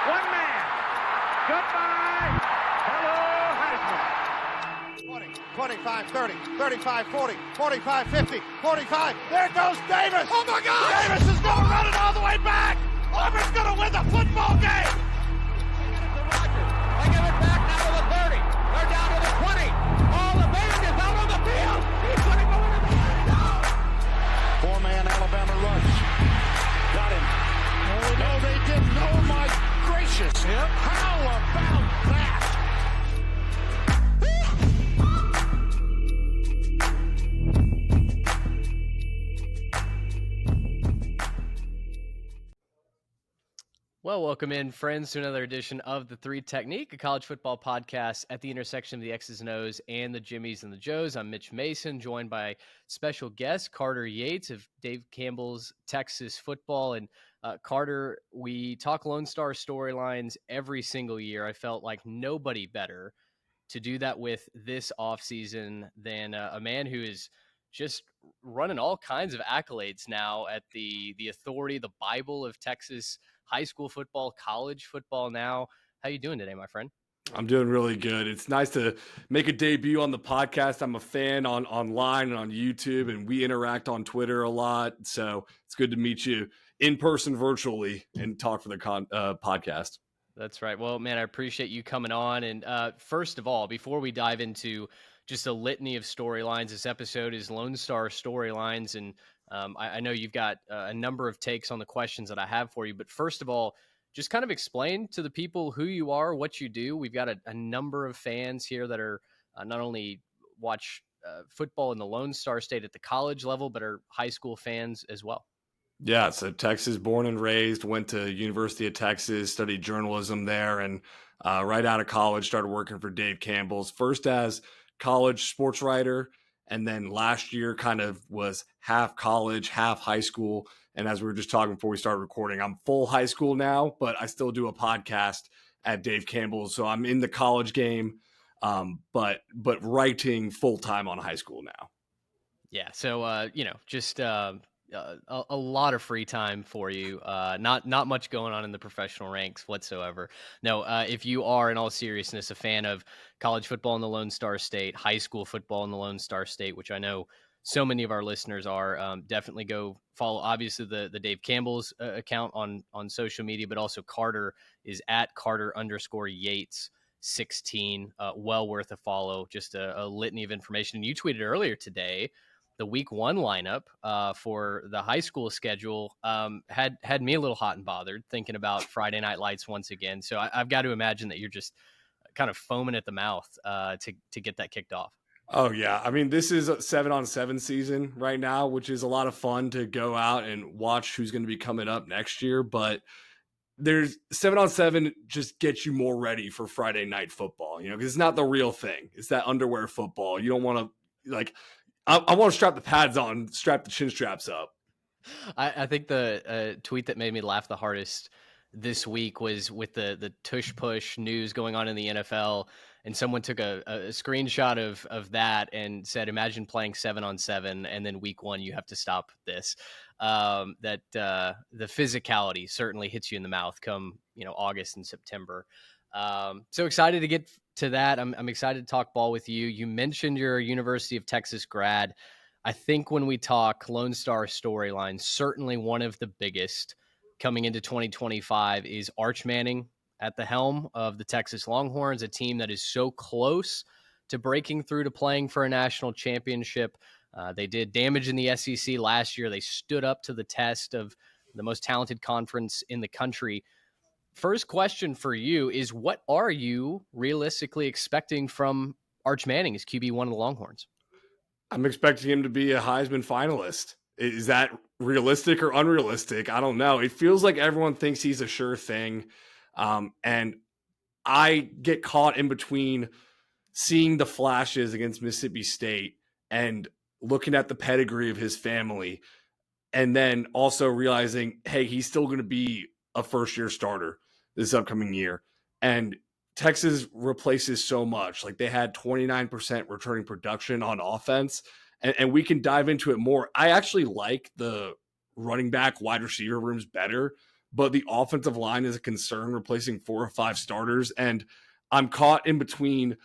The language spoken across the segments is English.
One man. Goodbye. Hello, Heisman. 20, 25, 30, 35, 40, 45, 50, 45. There goes Davis. Oh, my God. Davis is going to run it all the way back. Auburn's going to win the football game. They give it back now to the 30. They're down to the 20. All the band is out on the field. He's going to go into the end zone. Four-man Alabama rush. Got him. Oh, no, they didn't. Oh, my gracious. Yep. How about that? Well, welcome in, friends, to another edition of The Three Technique, a college football podcast at the intersection of the X's and O's and the Jimmies and the Joes. I'm Mitch Mason, joined by special guest Carter Yates of Dave Campbell's Texas Football. And Carter, we talk Lone Star storylines every single year. I felt like nobody better to do that with this offseason than a man who is just running all kinds of accolades now at the authority, the Bible of Texas high school football, college football now. How you doing today, my friend? I'm doing really good. It's nice to make a debut on the podcast. I'm a fan online and on YouTube, and we interact on Twitter a lot. So it's good to meet you in person, virtually, and talk for the podcast. That's right. Well, man, I appreciate you coming on. And first of all, before we dive into just a litany of storylines, this episode is Lone Star storylines. And I know you've got a number of takes on the questions that I have for you. But first of all, just kind of explain to the people who you are, what you do. We've got a number of fans here that are not only watch football in the Lone Star State at the college level, but are high school fans as well. Yeah, so Texas, born and raised, went to University of Texas, studied journalism there, and right out of college started working for Dave Campbell's, first as college sports writer, and then last year kind of was half college, half high school. And as we were just talking before we started recording, I'm full high school now, but I still do a podcast at Dave Campbell's. So I'm in the college game, but writing full time on high school now. Yeah. So, just a lot of free time for you. Not much going on in the professional ranks whatsoever. No, if you are, in all seriousness, a fan of college football in the Lone Star State, high school football in the Lone Star State, which I know so many of our listeners are, definitely go follow, obviously, the Dave Campbell's account on social media, but also Carter is at Carter_Yates 16. Well worth a follow. Just a litany of information. And you tweeted earlier today the week one lineup for the high school schedule had me a little hot and bothered thinking about Friday Night Lights once again. So I've got to imagine that you're just kind of foaming at the mouth to get that kicked off. Oh, yeah. I mean, this is a 7-on-7 season right now, which is a lot of fun to go out and watch who's going to be coming up next year. But there's 7-on-7 just gets you more ready for Friday night football, because it's not the real thing. It's that underwear football. You don't want to I want to strap the pads on, strap the chin straps up. I think the tweet that made me laugh the hardest this week was with the tush push news going on in the NFL, and someone took a screenshot of that and said, imagine playing 7-on-7 and then week one you have to stop this. That the physicality certainly hits you in the mouth come August and September. So excited to get to that. I'm excited to talk ball with you. You mentioned your University of Texas grad. I think when we talk Lone Star storylines, certainly one of the biggest coming into 2025 is Arch Manning at the helm of the Texas Longhorns, a team that is so close to breaking through to playing for a national championship. They did damage in the SEC last year. They stood up to the test of the most talented conference in the country. First question for you is, what are you realistically expecting from Arch Manning as QB1 of the Longhorns? I'm expecting him to be a Heisman finalist. Is that realistic or unrealistic? I don't know. It feels like everyone thinks he's a sure thing. And I get caught in between seeing the flashes against Mississippi State and looking at the pedigree of his family, and then also realizing, hey, he's still going to be a first-year starter this upcoming year. And Texas replaces so much. Like, they had 29% returning production on offense, and we can dive into it more. I actually like the running back wide receiver rooms better, but the offensive line is a concern, replacing 4 or 5 starters. And I'm caught in between.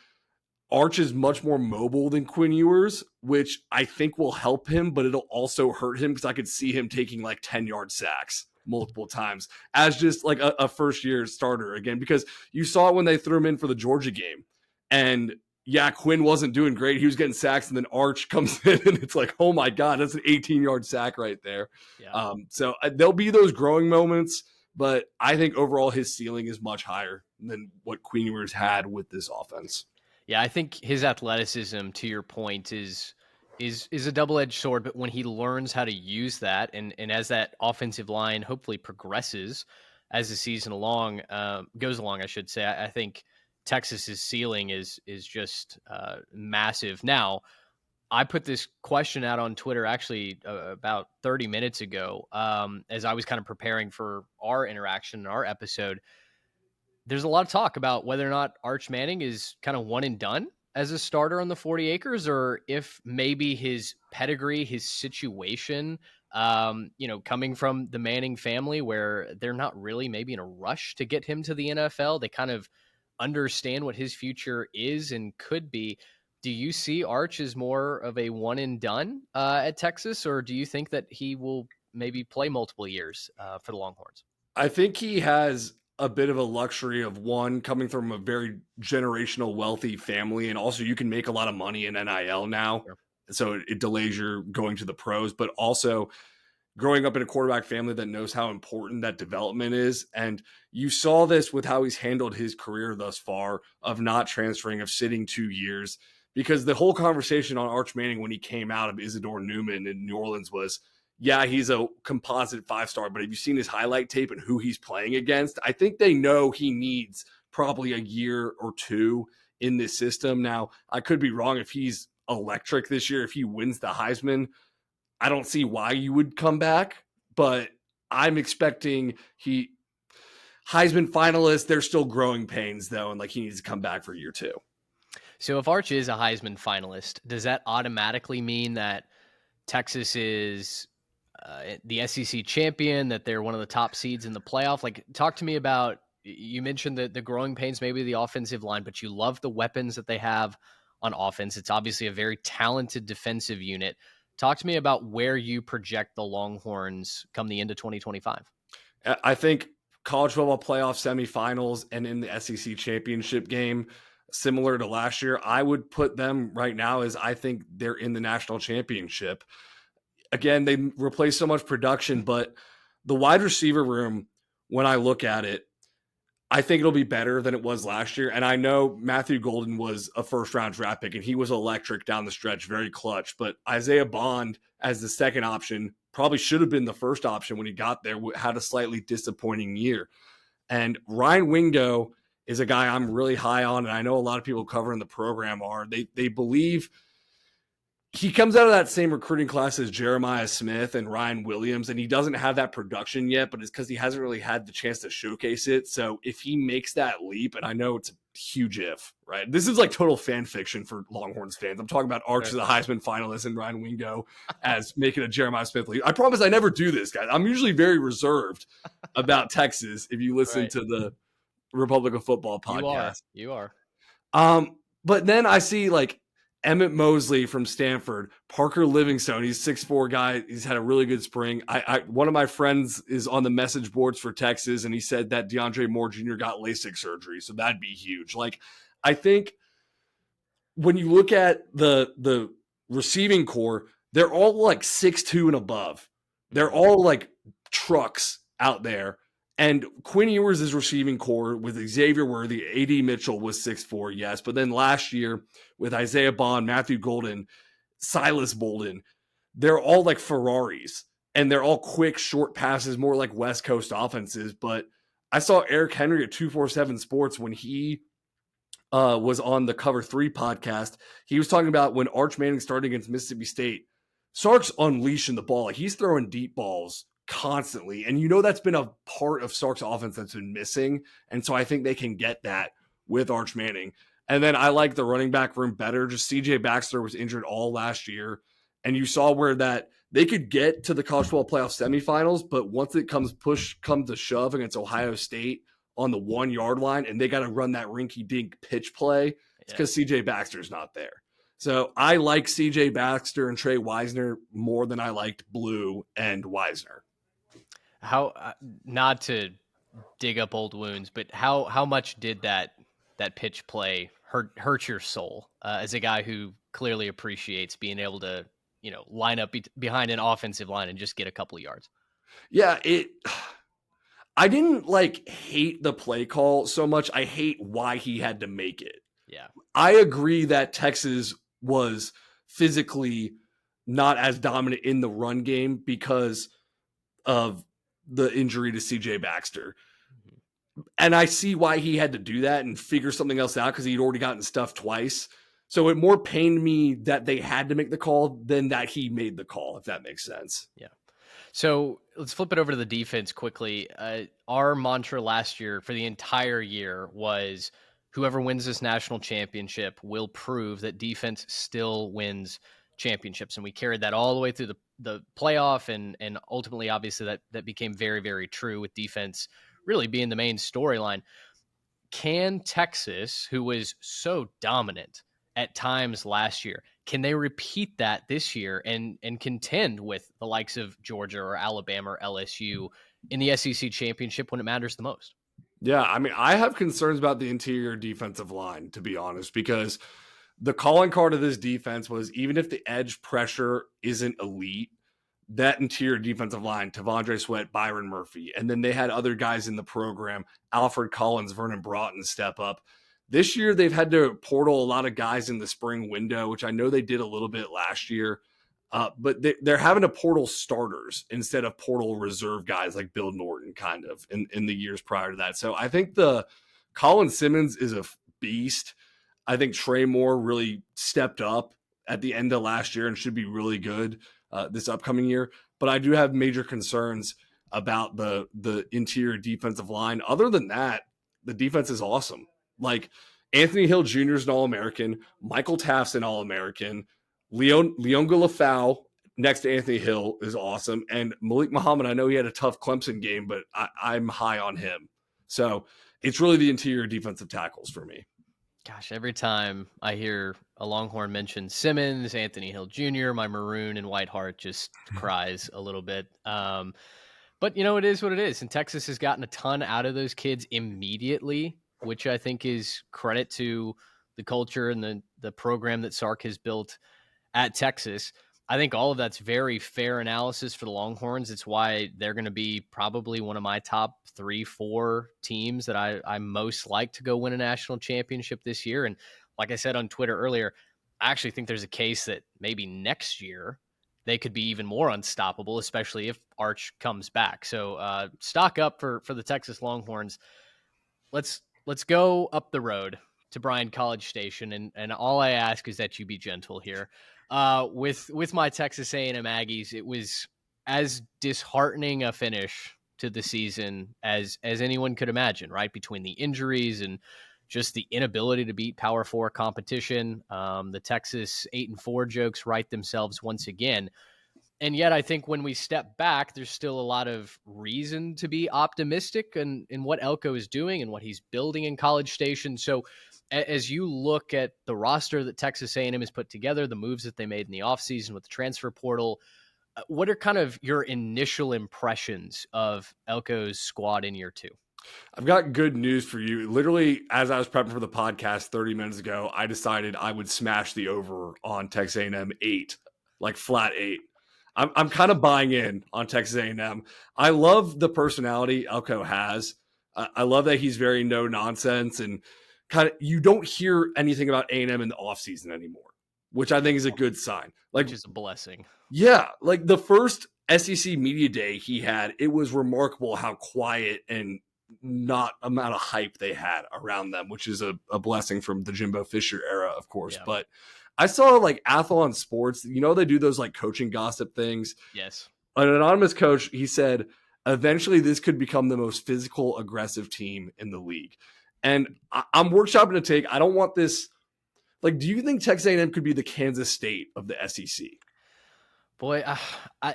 Arch is much more mobile than Quinn Ewers, which I think will help him, but it'll also hurt him because I could see him taking like 10-yard sacks multiple times as just like a first-year starter again, because you saw it when they threw him in for the Georgia game. And yeah, Quinn wasn't doing great. He was getting sacks, and then Arch comes in, and it's like, oh my God, that's an 18-yard sack right there. Yeah. So there'll be those growing moments, but I think overall his ceiling is much higher than what Quinn Ewers had with this offense. Yeah, I think his athleticism, to your point, is a double-edged sword, but when he learns how to use that, and as that offensive line hopefully progresses as the season goes along, I should say, I think Texas's ceiling is just massive. Now, I put this question out on Twitter actually about 30 minutes ago, as I was kind of preparing for our interaction in our episode. There's a lot of talk about whether or not Arch Manning is kind of one and done as a starter on the 40 acres, or if maybe his pedigree, his situation, coming from the Manning family where they're not really maybe in a rush to get him to the NFL. They kind of understand what his future is and could be. Do you see Arch as more of a one and done at Texas, or do you think that he will maybe play multiple years for the Longhorns? I think he has a bit of a luxury of one coming from a very generational wealthy family. And also you can make a lot of money in NIL now. Sure. So it delays your going to the pros, but also growing up in a quarterback family that knows how important that development is. And you saw this with how he's handled his career thus far of not transferring, of sitting 2 years, because the whole conversation on Arch Manning when he came out of Isidore Newman in New Orleans was, yeah, he's a composite 5-star, but have you seen his highlight tape and who he's playing against? I think they know he needs probably a year or two in this system. Now, I could be wrong. If he's electric this year, if he wins the Heisman, I don't see why you would come back, but I'm expecting Heisman finalist. There's still growing pains though, and like he needs to come back for year 2. So if Arch is a Heisman finalist, does that automatically mean that Texas is the SEC champion, that they're one of the top seeds in the playoff? Like, talk to me about, you mentioned the growing pains, maybe the offensive line, but you love the weapons that they have on offense. It's obviously a very talented defensive unit. Talk to me about where you project the Longhorns come the end of 2025. I think college football playoff semifinals and in the SEC championship game, similar to last year, I would put them right now as I think they're in the national championship. Again, they replace so much production, but the wide receiver room, when I look at it, I think it'll be better than it was last year. And I know Matthew Golden was a first-round draft pick, and he was electric down the stretch, very clutch. But Isaiah Bond as the second option probably should have been the first option when he got there, had a slightly disappointing year. And Ryan Wingo is a guy I'm really high on, and I know a lot of people covering the program are. They believe he comes out of that same recruiting class as Jeremiah Smith and Ryan Williams, and he doesn't have that production yet, but it's because he hasn't really had the chance to showcase it. So if he makes that leap, and I know it's a huge if, right? This is like total fan fiction for Longhorns fans. I'm talking about Arch as a Heisman finalist and Ryan Wingo as making a Jeremiah Smith leap. I promise I never do this, guys. I'm usually very reserved about Texas if you listen to the Republic of Football podcast. You are. But then I see like Emmett Mosley from Stanford, Parker Livingstone. He's 6'4" guy. He's had a really good spring. One of my friends is on the message boards for Texas, and he said that DeAndre Moore Jr. got LASIK surgery, so that'd be huge. Like, I think when you look at the receiving core, they're all like 6'2" and above. They're all like trucks out there. And Quinn Ewers' receiving core with Xavier Worthy, A.D. Mitchell was 6'4", yes. But then last year with Isaiah Bond, Matthew Golden, Silas Bolden, they're all like Ferraris. And they're all quick, short passes, more like West Coast offenses. But I saw Eric Henry at 247 Sports when he was on the Cover 3 podcast. He was talking about when Arch Manning started against Mississippi State, Sark's unleashing the ball. Like, he's throwing deep balls constantly. And you know that's been a part of Sark's offense that's been missing. And so I think they can get that with Arch Manning. And then I like the running back room better. Just CJ Baxter was injured all last year. And you saw where that they could get to the college football playoff semifinals, but once it comes to shove against Ohio State on the 1 yard line and they got to run that rinky dink pitch play, it's because CJ Baxter's not there. So I like CJ Baxter and Trey Wisner more than I liked Blue and Wisner. How not to dig up old wounds, but how much did that pitch play hurt your soul as a guy who clearly appreciates being able to line up behind an offensive line and just get a couple of yards? Yeah, I didn't hate the play call so much. I hate why he had to make it. Yeah, I agree that Texas was physically not as dominant in the run game because of the injury to CJ Baxter. And I see why he had to do that and figure something else out because he'd already gotten stuffed twice. So it more pained me that they had to make the call than that he made the call, if that makes sense. Yeah. So let's flip it over to the defense quickly. Our mantra last year for the entire year was whoever wins this national championship will prove that defense still wins championships. And we carried that all the way through the playoff. And ultimately, obviously, that became very, very true with defense really being the main storyline. Can Texas, who was so dominant at times last year, can they repeat that this year and contend with the likes of Georgia or Alabama or LSU in the SEC championship when it matters the most? Yeah, I mean, I have concerns about the interior defensive line, to be honest, because the calling card of this defense was even if the edge pressure isn't elite, that interior defensive line, Tavondre Sweat, Byron Murphy, and then they had other guys in the program, Alfred Collins, Vernon Broughton step up. This year, they've had to portal a lot of guys in the spring window, which I know they did a little bit last year. But they're having to portal starters instead of portal reserve guys like Bill Norton kind of in the years prior to that. So I think the Colin Simmons is a beast. I think Trey Moore really stepped up at the end of last year and should be really good this upcoming year. But I do have major concerns about the interior defensive line. Other than that, the defense is awesome. Like Anthony Hill Jr. is an All-American. Michael Taft's an All-American. Leon Galafau next to Anthony Hill is awesome. And Malik Muhammad, I know he had a tough Clemson game, but I'm high on him. So it's really the interior defensive tackles for me. Gosh, every time I hear a Longhorn mention Simmons, Anthony Hill Jr., my maroon and white heart just cries a little bit. But, it is what it is. And Texas has gotten a ton out of those kids immediately, which I think is credit to the culture and the program that Sark has built at Texas. I think all of that's very fair analysis for the Longhorns. It's why they're going to be probably one of my top 3-4 teams that I most like to go win a national championship this year. And like I said on Twitter earlier, I actually think there's a case that maybe next year they could be even more unstoppable, especially if Arch comes back. So stock up for the Texas Longhorns. Let's go up the road to Bryan College Station, and all I ask is that you be gentle here. With my Texas A&M Aggies, it was as disheartening a finish to the season as anyone could imagine, right? Between the injuries and just the inability to beat Power 4 competition. The Texas 8-4 jokes write themselves once again. And yet I think when we step back, there's still a lot of reason to be optimistic in what Elko is doing and what he's building in College Station. So as you look at the roster that Texas A&M has put together, the moves that they made in the offseason with the transfer portal, what are kind of your initial impressions of Elko's squad in year two? I've got good news for you. Literally, as I was prepping for the podcast 30 minutes ago, I decided I would smash the over on Texas A&M 8, like flat 8. I'm kind of buying in on Texas A&M. I love the personality Elko has. I love that he's very no nonsense and kind of you don't hear anything about A&M in the offseason anymore, which I think is a good sign. Which is a blessing. Yeah, like the first SEC media day he had, it was remarkable how quiet and not amount of hype they had around them, which is a blessing from the Jimbo Fisher era, of course. Yeah. But I saw like Athlon Sports, they do those like coaching gossip things. Yes. An anonymous coach, he said, eventually this could become the most physical, aggressive team in the league. And I'm workshopping a take. I don't want this. Like, do you think Texas A&M could be the Kansas State of the SEC? Boy,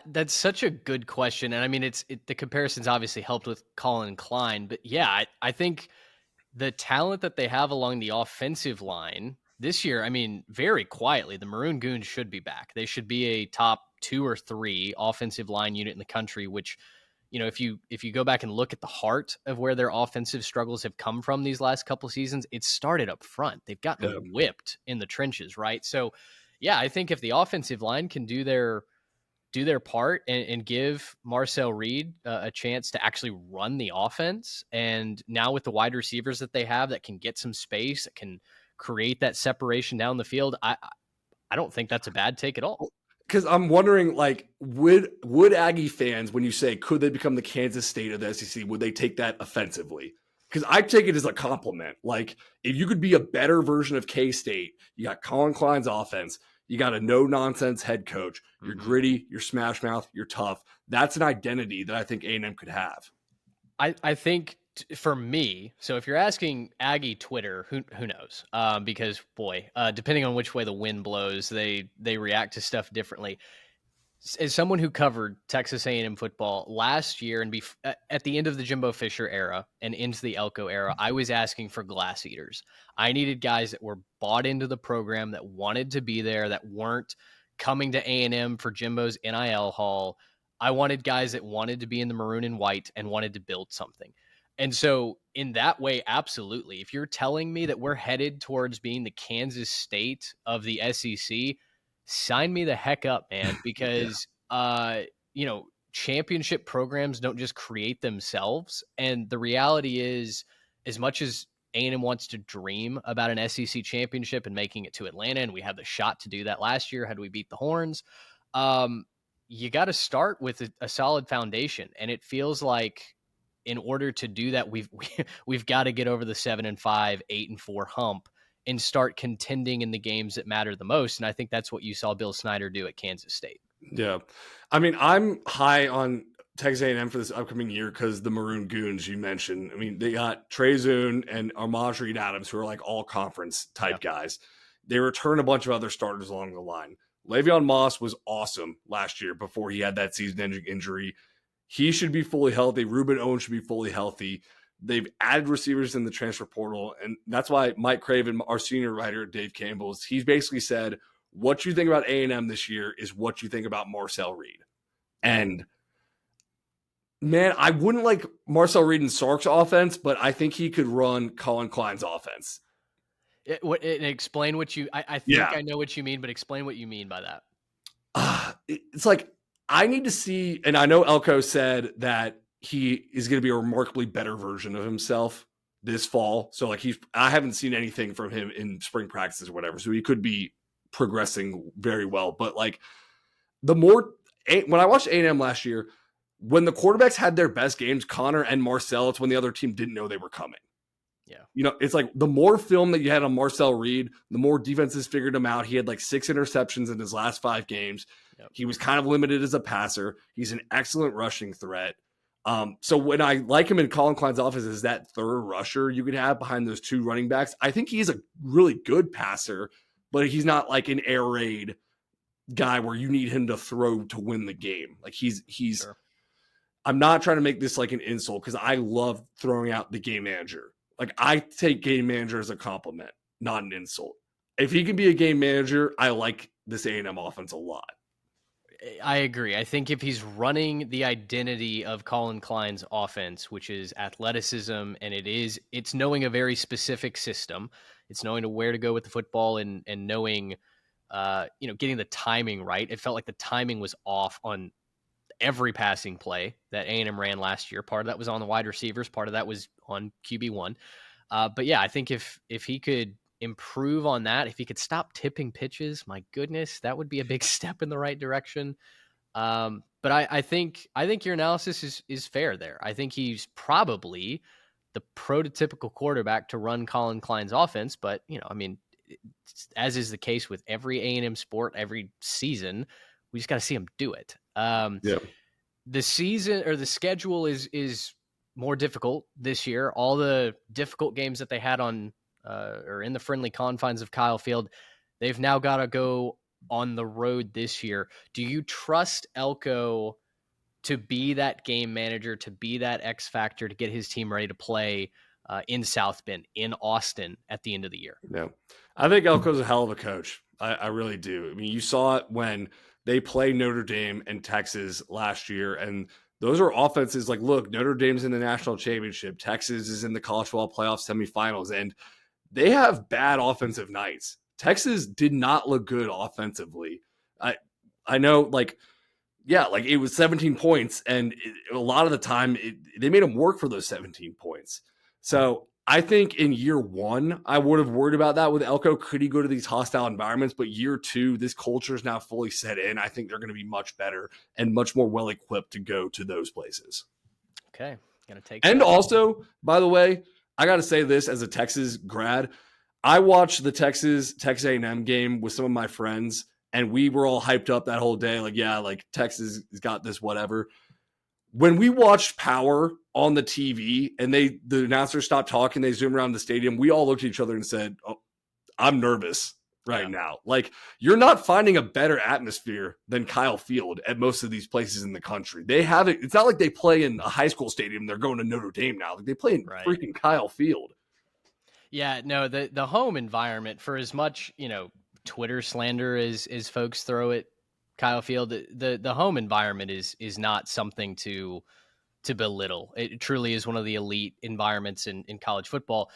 that's such a good question. And I mean, the comparison's obviously helped with Colin Klein, but yeah, I think the talent that they have along the offensive line this year, I mean, very quietly, the Maroon Goons should be back. They should be a top 2 or 3 offensive line unit in the country, which, if you go back and look at the heart of where their offensive struggles have come from these last couple seasons, it started up front. They've gotten Yeah. whipped in the trenches, right? So, yeah, I think if the offensive line can do their part and give Marcel Reed a chance to actually run the offense. And now with the wide receivers that they have that can get some space, that can create that separation down the field, I don't think that's a bad take at all. Because I'm wondering, like, would Aggie fans, when you say could they become the Kansas State of the SEC, would they take that offensively? Because I take it as a compliment. Like, if you could be a better version of K-State, you got Colin Klein's offense, you got a no-nonsense head coach, you're gritty, you're smash mouth, you're tough. That's an identity that I think A&M could have. I think for me, so if you're asking Aggie Twitter, who knows? Because boy, depending on which way the wind blows, they react to stuff differently. As someone who covered Texas A&M football last year and at the end of the Jimbo Fisher era and into the Elko era, I was asking for glass eaters. I needed guys that were bought into the program, that wanted to be there, that weren't coming to A&M for Jimbo's NIL haul. I wanted guys that wanted to be in the maroon and white and wanted to build something. And so in that way, absolutely. If you're telling me that we're headed towards being the Kansas State of the SEC, sign me the heck up, man, because championship programs don't just create themselves. And the reality is, as much as A&M wants to dream about an SEC championship and making it to Atlanta, and we had the shot to do that last year had we beat the Horns, you got to start with a solid foundation. And it feels like in order to do that, we've got to get over the 7-5, 8-4 hump and start contending in the games that matter the most. And I think that's what you saw Bill Snyder do at Kansas State. Yeah. I mean, I'm high on Texas A&M for this upcoming year because the Maroon Goons you mentioned. I mean, they got Trey Zune and Armaj Reed Adams, who are like all conference type guys. They return a bunch of other starters along the line. Le'Veon Moss was awesome last year before he had that season-ending injury. He should be fully healthy. Ruben Owens should be fully healthy. They've added receivers in the transfer portal, and that's why Mike Craven, our senior writer, Dave Campbell, he's basically said, what you think about A&M this year is what you think about Marcel Reed. And, man, I wouldn't like Marcel Reed and Sark's offense, but I think he could run Colin Klein's offense. Explain what you – I think I know what you mean, but explain what you mean by that. It's like I need to see – and I know Elko said that he is going to be a remarkably better version of himself this fall. So, like, I haven't seen anything from him in spring practices or whatever. So he could be progressing very well. But, like, when I watched A&M last year, when the quarterbacks had their best games, Connor and Marcel, it's when the other team didn't know they were coming. Yeah. It's like the more film that you had on Marcel Reed, the more defenses figured him out. He had like 6 interceptions in his last 5 games. Yep. He was kind of limited as a passer. He's an excellent rushing threat. So when I like him in Colin Klein's offense as that third rusher you could have behind those 2 running backs, I think he's a really good passer, but he's not like an air raid guy where you need him to throw to win the game. Like he's sure. I'm not trying to make this like an insult because I love throwing out the game manager. Like I take game manager as a compliment, not an insult. If he can be a game manager, I like this A&M offense a lot. I agree. I think if he's running the identity of Colin Klein's offense, which is athleticism, and it's knowing a very specific system. It's knowing where to go with the football and knowing, getting the timing right. It felt like the timing was off on every passing play that A&M ran last year. Part of that was on the wide receivers. Part of that was on QB1. But yeah, I think if he could improve on that, if he could stop tipping pitches, my goodness, that would be a big step in the right direction. But I think your analysis is fair there. I think he's probably the prototypical quarterback to run Colin Klein's offense. But, as is the case with every A&M sport, every season, we just got to see him do it. The season or the schedule is more difficult this year. All the difficult games that they had on or in the friendly confines of Kyle Field, they've now got to go on the road this year. Do you trust Elko to be that game manager, to be that X factor, to get his team ready to play in South Bend, in Austin at the end of the year? No, I think Elko's a hell of a coach. I really do. I mean, you saw it when they played Notre Dame and Texas last year, and those are offenses like, look, Notre Dame's in the national championship, Texas is in the college football playoff semifinals, and they have bad offensive nights. Texas did not look good offensively. I know, like, yeah, like it was 17 points, and a lot of the time they made them work for those 17 points. So I think in year one, I would have worried about that with Elko. Could he go to these hostile environments? But year two, this culture is now fully set in. I think they're going to be much better and much more well equipped to go to those places. Okay, gonna take. And that. Also, by the way, I got to say this as a Texas grad, I watched the Texas A&M game with some of my friends, and we were all hyped up that whole day. Like, yeah, like Texas has got this, whatever. When we watched Power on the TV and the announcer stopped talking, they zoomed around the stadium, we all looked at each other and said, oh, I'm nervous right now. Like, you're not finding a better atmosphere than Kyle Field at most of these places in the country. They have it. It's not like they play in a high school stadium. They're going to Notre Dame now. Like, they play in freaking Kyle Field. Yeah, no, the home environment, for as much, Twitter slander as folks throw at Kyle Field, the home environment is not something to belittle. It truly is one of the elite environments in college football.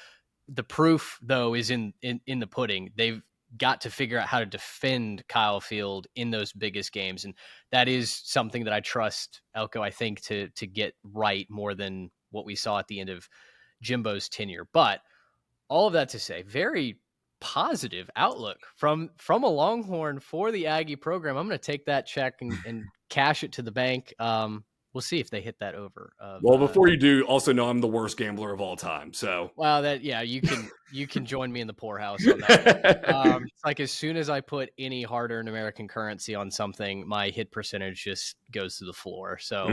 The proof, though, is in the pudding. They've got to figure out how to defend Kyle Field in those biggest games, and that is something that I trust Elko, I think, to get right more than what we saw at the end of Jimbo's tenure. But all of that to say, very positive outlook from a Longhorn for the Aggie program. I'm going to take that check and cash it to the bank. We'll see if they hit that over. Well, before you do, also know I'm the worst gambler of all time. So, well, you can join me in the poorhouse on that. It's like as soon as I put any hard-earned American currency on something, my hit percentage just goes to the floor. So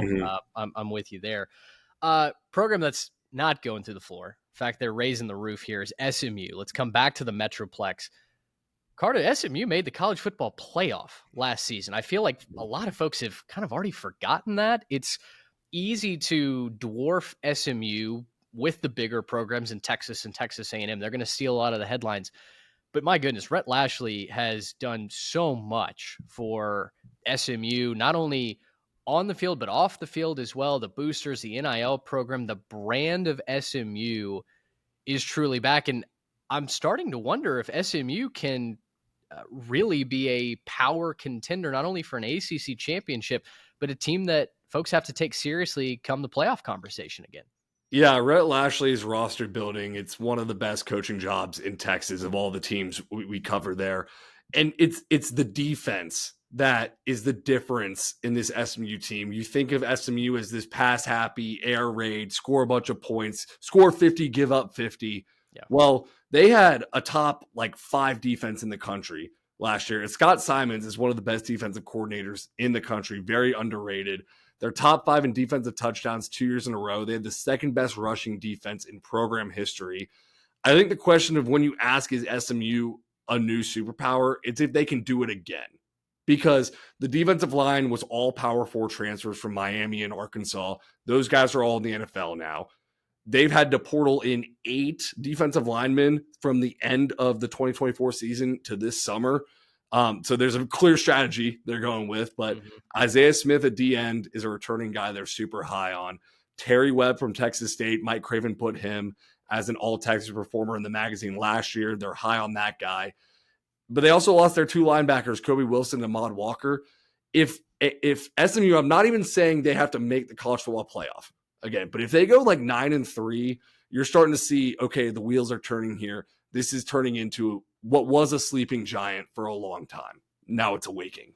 I'm with you there. Program that's not going through the floor. In fact, they're raising the roof here is SMU. Let's come back to the Metroplex. Carter, SMU made the college football playoff last season. I feel like a lot of folks have kind of already forgotten that. It's easy to dwarf SMU with the bigger programs in Texas and Texas A&M. They're going to steal a lot of the headlines. But my goodness, Rhett Lashley has done so much for SMU, not only on the field, but off the field as well. The boosters, the NIL program, the brand of SMU is truly back. And I'm starting to wonder if SMU can really be a power contender, not only for an ACC championship, but a team that folks have to take seriously come the playoff conversation again. Yeah, Rhett Lashley's roster building, it's one of the best coaching jobs in Texas of all the teams we cover there. And it's the defense that is the difference in this SMU team. You think of SMU as this pass happy, air raid, score a bunch of points, score 50, give up 50. Yeah. Well, they had a top 5 defense in the country last year. And Scott Simons is one of the best defensive coordinators in the country, very underrated. They're top 5 in defensive touchdowns 2 years in a row. They had the second best rushing defense in program history. I think the question of when you ask, is SMU a new superpower, it's if they can do it again. Because the defensive line was all Power 4 transfers from Miami and Arkansas. Those guys are all in the NFL now. They've had to portal in 8 defensive linemen from the end of the 2024 season to this summer. So there's a clear strategy they're going with. But Isaiah Smith at D end is a returning guy they're super high on. Terry Webb from Texas State, Mike Craven put him as an all-Texas performer in the magazine last year. They're high on that guy. But they also lost their 2 linebackers, Kobe Wilson and Ahmad Walker. If SMU, I'm not even saying they have to make the college football playoff again, but if they go 9-3, you're starting to see, okay, the wheels are turning here. This is turning into what was a sleeping giant for a long time. Now it's awakening.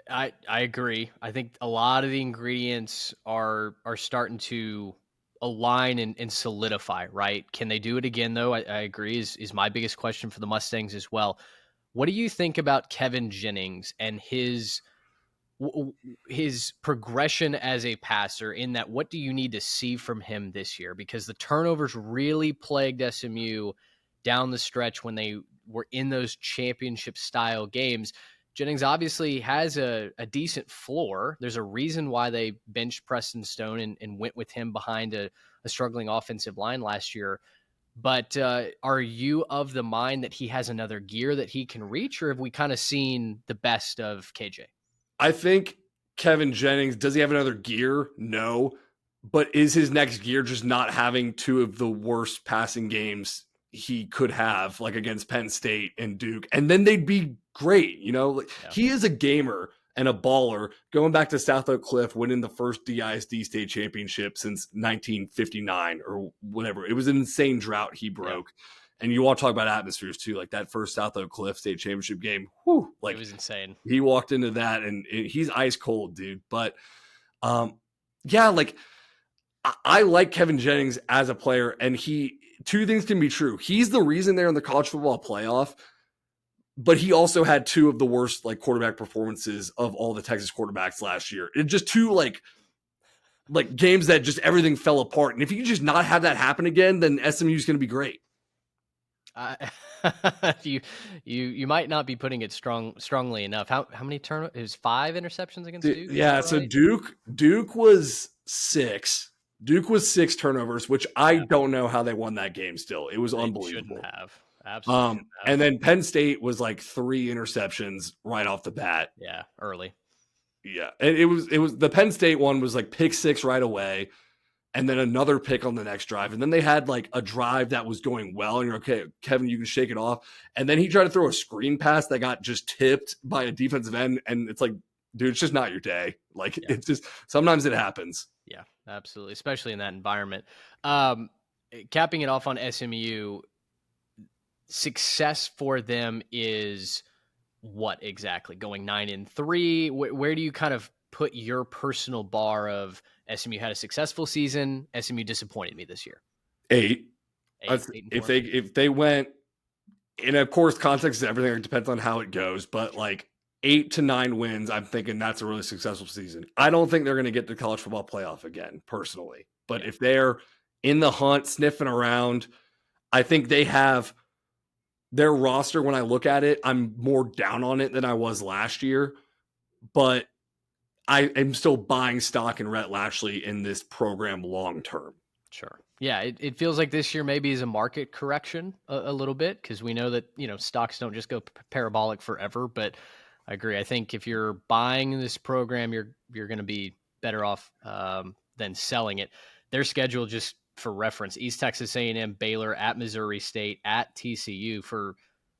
I agree. I think a lot of the ingredients are starting to align and solidify, right? Can they do it again, though? I agree, is my biggest question for the Mustangs as well. What do you think about Kevin Jennings and his progression as a passer, in that what do you need to see from him this year? Because the turnovers really plagued SMU down the stretch when they were in those championship style games, Jennings obviously has a decent floor. There's a reason why they benched Preston Stone and went with him behind a struggling offensive line last year. But are you of the mind that he has another gear that he can reach, or have we kind of seen the best of KJ? I think Kevin Jennings, does he have another gear? No. But is his next gear just not having two of the worst passing games he could have, like against Penn State and Duke? And then they'd be great. He is a gamer and a baller, going back to South Oak Cliff, winning the first DISD state championship since 1959 or whatever. It was an insane drought he broke. Yeah. And you all talk about atmospheres too, like that first South Oak Cliff state championship game. Whew, like it was insane. He walked into that and he's ice cold, dude. But yeah, like I like Kevin Jennings as a player, and two things can be true. He's the reason they're in the college football playoff, but he also had two of the worst like quarterback performances of all the Texas quarterbacks last year. It just two like games that just everything fell apart. And if you just not have that happen again, then SMU is going to be great. You might not be putting it strongly enough. How many turnovers? It was 5 interceptions against Duke. Yeah, so right? Duke was 6. Duke was 6 turnovers, which I don't know how they won that game. Still, it was unbelievable. Shouldn't have. Absolutely. And then Penn State was like 3 interceptions right off the bat. Yeah, early. Yeah, and it was the Penn State one was like pick 6 right away, and then another pick on the next drive, and then they had like a drive that was going well, and you're okay, Kevin, you can shake it off, and then he tried to throw a screen pass that got just tipped by a defensive end, and it's like, dude, it's just not your day. Like It's just sometimes it happens. Yeah, absolutely, especially in that environment. Capping it off on SMU, success for them is what exactly? Going 9-3? Where do you kind of put your personal bar of SMU had a successful season, SMU disappointed me this year? 8. If they went, and of course context is everything, it depends on how it goes, but like 8 to 9 wins, I'm thinking that's a really successful season. I don't think they're going to get the college football playoff again, personally. But if they're in the hunt, sniffing around, I think they have their roster. When I look at it, I'm more down on it than I was last year. But I am still buying stock in Rhett Lashley in this program long term. Sure. Yeah, it feels like this year maybe is a market correction a little bit, because we know that, stocks don't just go parabolic forever, but I agree. I think if you're buying this program, you're going to be better off than selling it. Their schedule, just for reference: East Texas A&M, Baylor, at Missouri State, at TCU for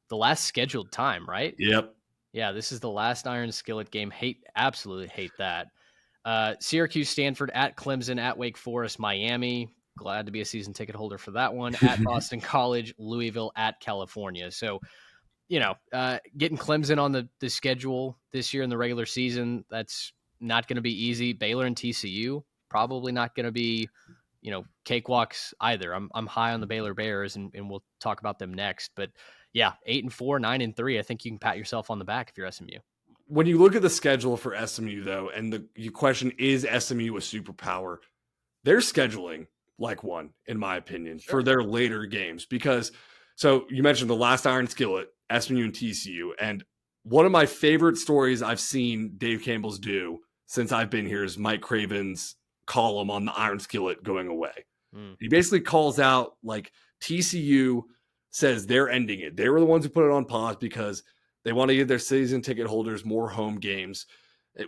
the last scheduled time, right? Yep. Yeah, this is the last Iron Skillet game. Absolutely hate that. Syracuse, Stanford, at Clemson, at Wake Forest, Miami. Glad to be a season ticket holder for that one. At Boston College, Louisville, at California. So, getting Clemson on the schedule this year in the regular season, that's not going to be easy. Baylor and TCU, probably not going to be, cakewalks either. I'm high on the Baylor Bears, and we'll talk about them next. But yeah, 8-4, 9-3. I think you can pat yourself on the back if you're SMU. When you look at the schedule for SMU, though, and you question, is SMU a superpower? They're scheduling like one, in my opinion, for their later games. Because, so you mentioned the last Iron Skillet, SMU and TCU. And one of my favorite stories I've seen Dave Campbell's do since I've been here is Mike Craven's column on the Iron Skillet going away. He basically calls out, like, TCU says they're ending it. They were the ones who put it on pause because they want to give their season ticket holders more home games,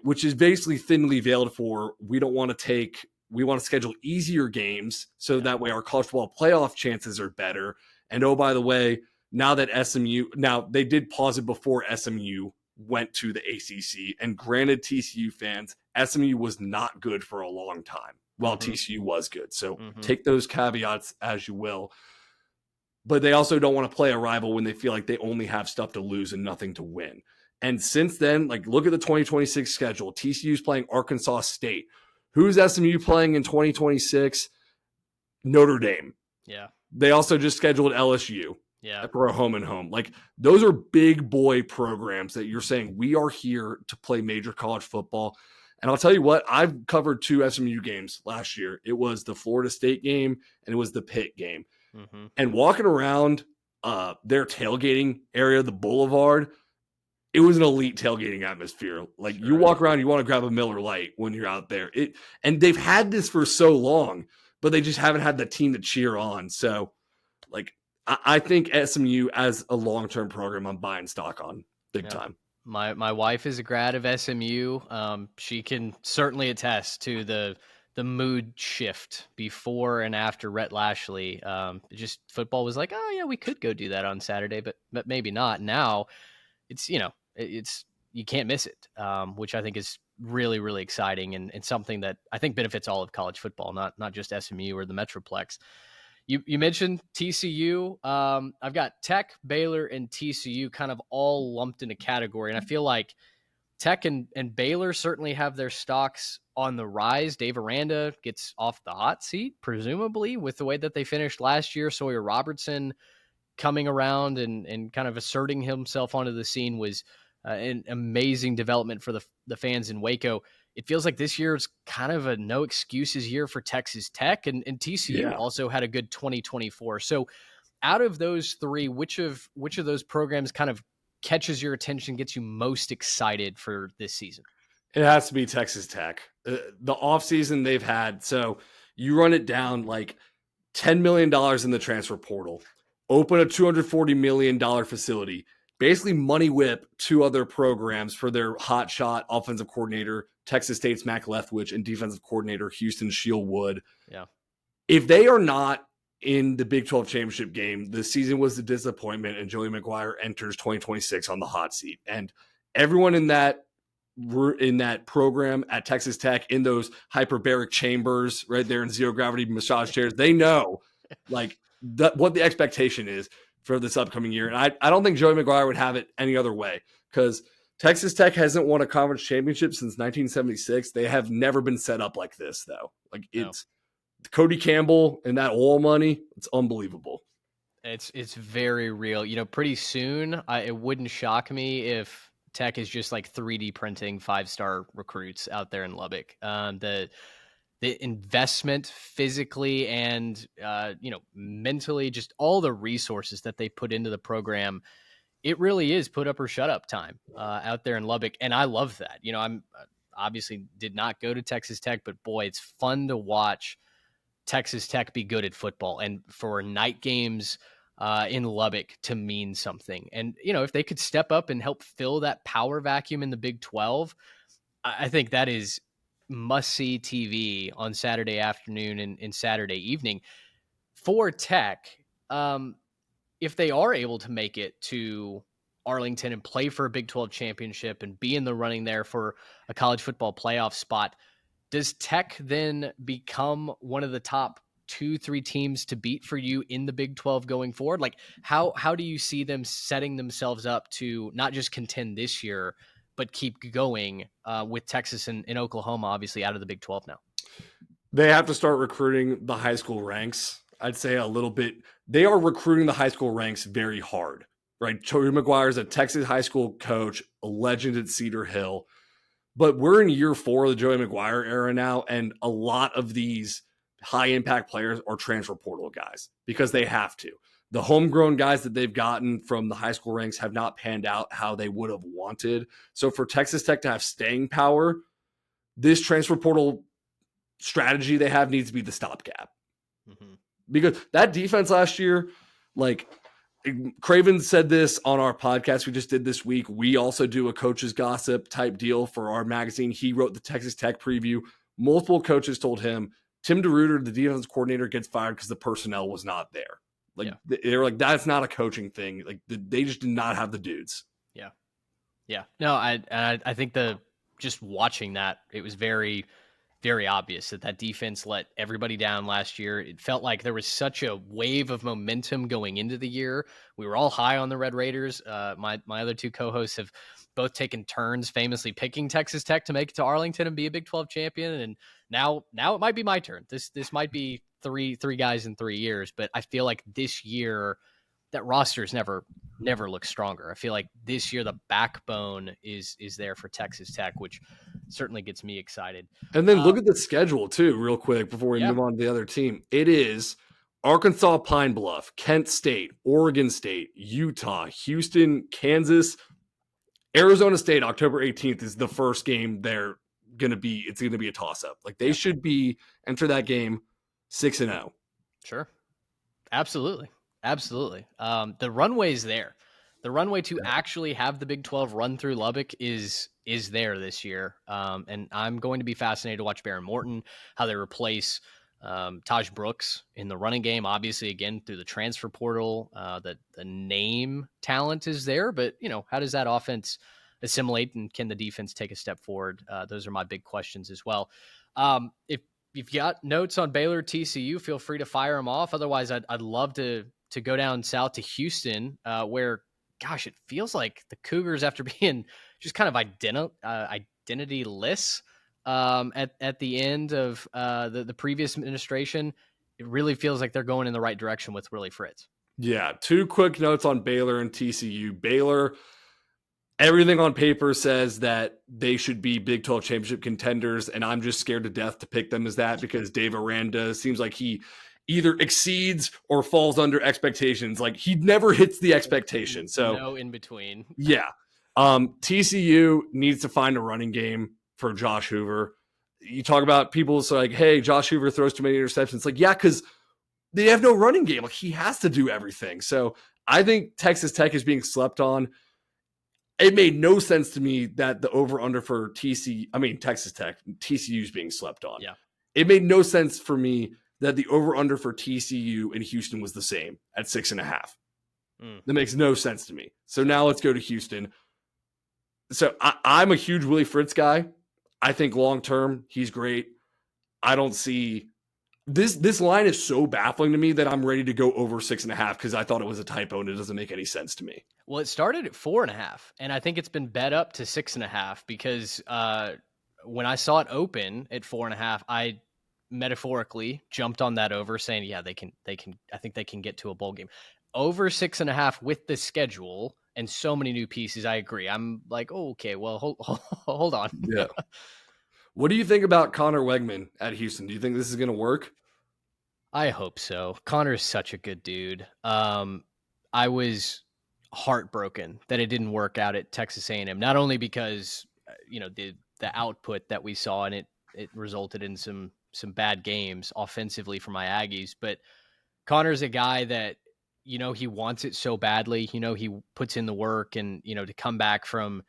which is basically thinly veiled for we want to schedule easier games so that way our college football playoff chances are better. And oh, by the way, now they did pause it before SMU went to the ACC, and granted TCU fans, SMU was not good for a long time while TCU was good. So take those caveats as you will. But they also don't want to play a rival when they feel like they only have stuff to lose and nothing to win. And since then, like, look at the 2026 schedule. TCU's playing Arkansas State. Who's SMU playing in 2026? Notre Dame. Yeah. They also just scheduled LSU. Yeah. their tailgating area, the Boulevard, it was an elite tailgating atmosphere. Like you walk around, you want to grab a Miller Lite when you're out there. And they've had this for so long, but they just haven't had the team to cheer on. So, like, I think SMU as a long-term program, I'm buying stock on big time. My wife is a grad of SMU. She can certainly attest to the mood shift before and after Rhett Lashley. Just football was like, oh yeah, we could go do that on Saturday, but maybe not. Now it's, it's you can't miss it, which I think is really, really exciting and something that I think benefits all of college football, not just SMU or the Metroplex. You mentioned TCU. I've got Tech, Baylor, and TCU kind of all lumped in a category, and I feel like Tech and Baylor certainly have their stocks on the rise. Dave Aranda gets off the hot seat, presumably, with the way that they finished last year. Sawyer Robertson coming around and kind of asserting himself onto the scene was an amazing development for the fans in Waco. It feels like this year is kind of a no excuses year for Texas Tech, and TCU also had a good 2024. So out of those three, which of those programs kind of catches your attention, gets you most excited for this season? It has to be Texas Tech. The offseason they've had, so you run it down, like $10 million in the transfer portal, open a $240 million facility, basically money whip two other programs for their hotshot offensive coordinator, Texas State's Mac Leftwich, and defensive coordinator, Houston Shieldwood. Yeah. If they are not in the Big 12 championship game, the season was a disappointment, and Joey McGuire enters 2026 on the hot seat. And everyone in that program at Texas Tech, in those hyperbaric chambers right there in zero gravity massage chairs, they know like what the expectation is for this upcoming year. And I don't think Joey McGuire would have it any other way, because Texas Tech hasn't won a conference championship since 1976. They have never been set up like this, though. Like it's Cody Campbell and that oil money. It's unbelievable. It's very real. Pretty soon, it wouldn't shock me if Tech is just like 3D printing 5-star recruits out there in Lubbock. The investment physically and mentally, just all the resources that they put into the program, it really is put up or shut up time out there in Lubbock. And I love that. I'm obviously did not go to Texas Tech, but boy, it's fun to watch Texas Tech be good at football and for night games in Lubbock to mean something. And, if they could step up and help fill that power vacuum in the Big 12, I think that is must-see TV on Saturday afternoon and Saturday evening. For Tech, if they are able to make it to Arlington and play for a Big 12 championship and be in the running there for a college football playoff spot, does Tech then become one of the top 2-3 teams to beat for you in the Big 12 going forward? Like how do you see them setting themselves up to not just contend this year, but keep going with Texas and Oklahoma, obviously out of the Big 12 now? They have to start recruiting the high school ranks. I'd say a little bit. They are recruiting the high school ranks very hard, right? Joey McGuire is a Texas high school coach, a legend at Cedar Hill. But we're in year 4 of the Joey McGuire era now, and a lot of these high-impact players are transfer portal guys because they have to. The homegrown guys that they've gotten from the high school ranks have not panned out how they would have wanted. So for Texas Tech to have staying power, this transfer portal strategy they have needs to be the stopgap. Mm-hmm. Because that defense last year, like Craven said this on our podcast we just did this week. We also do a coach's gossip type deal for our magazine. He wrote the Texas Tech preview. Multiple coaches told him Tim DeRuyter, the defense coordinator, gets fired because the personnel was not there. They were like, that's not a coaching thing. Like they just did not have the dudes. Yeah. No, I think just watching that, it was very, very obvious that defense let everybody down last year. It felt like there was such a wave of momentum going into the year. We were all high on the Red Raiders. My other two co-hosts have both taken turns famously picking Texas Tech to make it to Arlington and be a Big 12 champion. And now it might be my turn. This might be three guys in 3 years, but I feel like this year that roster's never looked stronger. I feel like this year the backbone is there for Texas Tech, which certainly gets me excited. And then look at the schedule too, real quick, before we move on to the other team. It is Arkansas Pine Bluff, Kent State, Oregon State, Utah, Houston, Kansas, Arizona State. October 18th is the first game it's going to be a toss-up. Like they should enter that game 6-0. Sure. Absolutely. The runway's there. The runway to actually have the Big 12 run through Lubbock is there this year. And I'm going to be fascinated to watch Baron Morton, how they replace Taj Brooks in the running game. Obviously, again, through the transfer portal, the name talent is there, but how does that offense assimilate, and can the defense take a step forward? Those are my big questions as well. If you've got notes on Baylor, TCU, feel free to fire them off. Otherwise, I'd love to go down south to Houston, where, gosh, it feels like the Cougars, after being just kind of identityless at the end of the previous administration, it really feels like they're going in the right direction with Willie Fritz. Yeah, 2 quick notes on Baylor and TCU. Baylor, everything on paper says that they should be Big 12 championship contenders, and I'm just scared to death to pick them as that because Dave Aranda seems like he either exceeds or falls under expectations. Like he never hits the expectation. So no in between. Yeah. TCU needs to find a running game for Josh Hoover. You talk about people so like, hey, Josh Hoover throws too many interceptions. Like, yeah, because they have no running game. Like he has to do everything. So I think Texas Tech is being slept on. It made no sense to me that the over-under for Texas Tech, TCU is being slept on. Yeah. It made no sense for me that the over-under for TCU in Houston was the same at 6.5. That makes no sense to me. So now let's go to Houston. So I'm a huge Willie Fritz guy. I think long-term, he's great. I don't see this line is so baffling to me that I'm ready to go over 6.5 because I thought it was a typo and it doesn't make any sense to me. Well, it started at 4.5, and I think it's been bet up to 6.5 because when I saw it open at 4.5, I metaphorically jumped on that over, saying, "Yeah, they can. I think they can get to a bowl game." Over 6.5 with the schedule and so many new pieces. I agree. I'm like, oh, okay, well, hold on. Yeah. What do you think about Connor Wegman at Houston? Do you think this is going to work? I hope so. Connor is such a good dude. I was heartbroken that it didn't work out at Texas A&M. Not only because the output that we saw and it resulted in some bad games offensively for my Aggies, but Connor's a guy that he wants it so badly. He puts in the work, and to come back from